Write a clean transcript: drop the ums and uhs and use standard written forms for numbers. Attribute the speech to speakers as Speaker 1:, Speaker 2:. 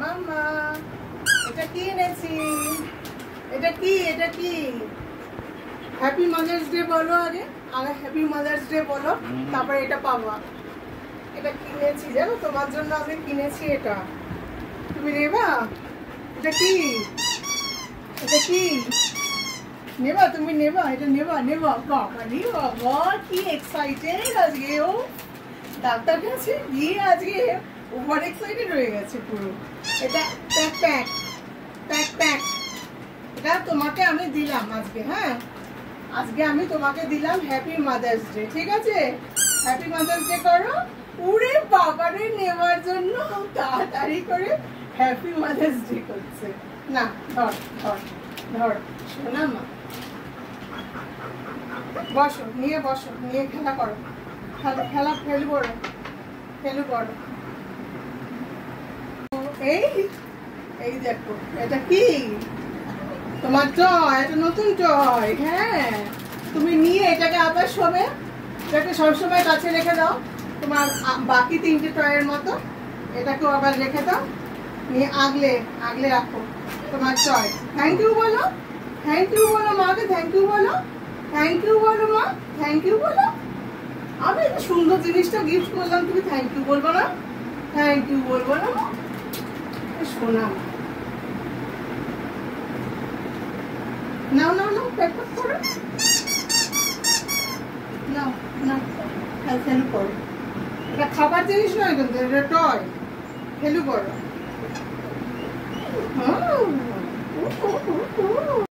Speaker 1: মামা এটা কি এনেছি? এটা কি? এটা কি? হ্যাপি মাদার্স ডে বলো। আগে আগে হ্যাপি মাদার্স ডে বলো, তারপরে এটা পাবা। এটা কিনেছি জানো, তোমার জন্য আমি কিনেছি। এটা তুমি নেবা? এটা কি? এটা কি নেবা? তুমি নেবা? এটা নেবা? নেবা? বাবা রে বাবা, কি এক্সাইটেড আজকে ও। ডাক্তার কাছে গিয়ে আজকে ওভার এক্সাইটেড হয়ে গেছে পুরো। এটা প্যাক প্যাক প্যাক প্যাক। এটা তোমাকে আমি দিলাম আজকে। হ্যাঁ, আজকে আমি তোমাকে দিলাম হ্যাপি মাদার্স ডে। ঠিক আছে, হ্যাপি মাদার্স ডে করো। উরে বাবারে, নেওয়ার জন্য তাড়াতাড়ি করে হ্যাপি মাদার্স ডে করছে। না, ধর ধর ধর শোনা মা, বসো, নিয়ে বসো, নিয়ে খেলা করো। খেলা খেলু করো, খেলু করো। এই এই দেখো, এটা কি? তোমার টয়, এটা নতুন টয়। হ্যাঁ, তুমি নিয়ে এটাকে আবার শোবে, এটাকে সবসময় কাছে রেখে দাও। তোমার বাকি 3টে টয়ের মতো এটাকেও আবার রেখে দাও, নিয়ে আগলে আগলে রাখো তোমার টয়। থ্যাংক ইউ বলো, থ্যাংক ইউ বলো মাকে, থ্যাংক ইউ বলো, থ্যাংক ইউ বলো মা, থ্যাংক ইউ বলো। আমি এত সুন্দর জিনিসটা গিফট করলাম, তুমি থ্যাংক ইউ বলবো না? থ্যাংক ইউ বলবো না মা? শোনা, নাও নাও নাও, প্যাক করো, নাও নাও, খেলু করো। এটা খাবার জিনিস নয় কিন্তু, এটা টয়। খেলু করো।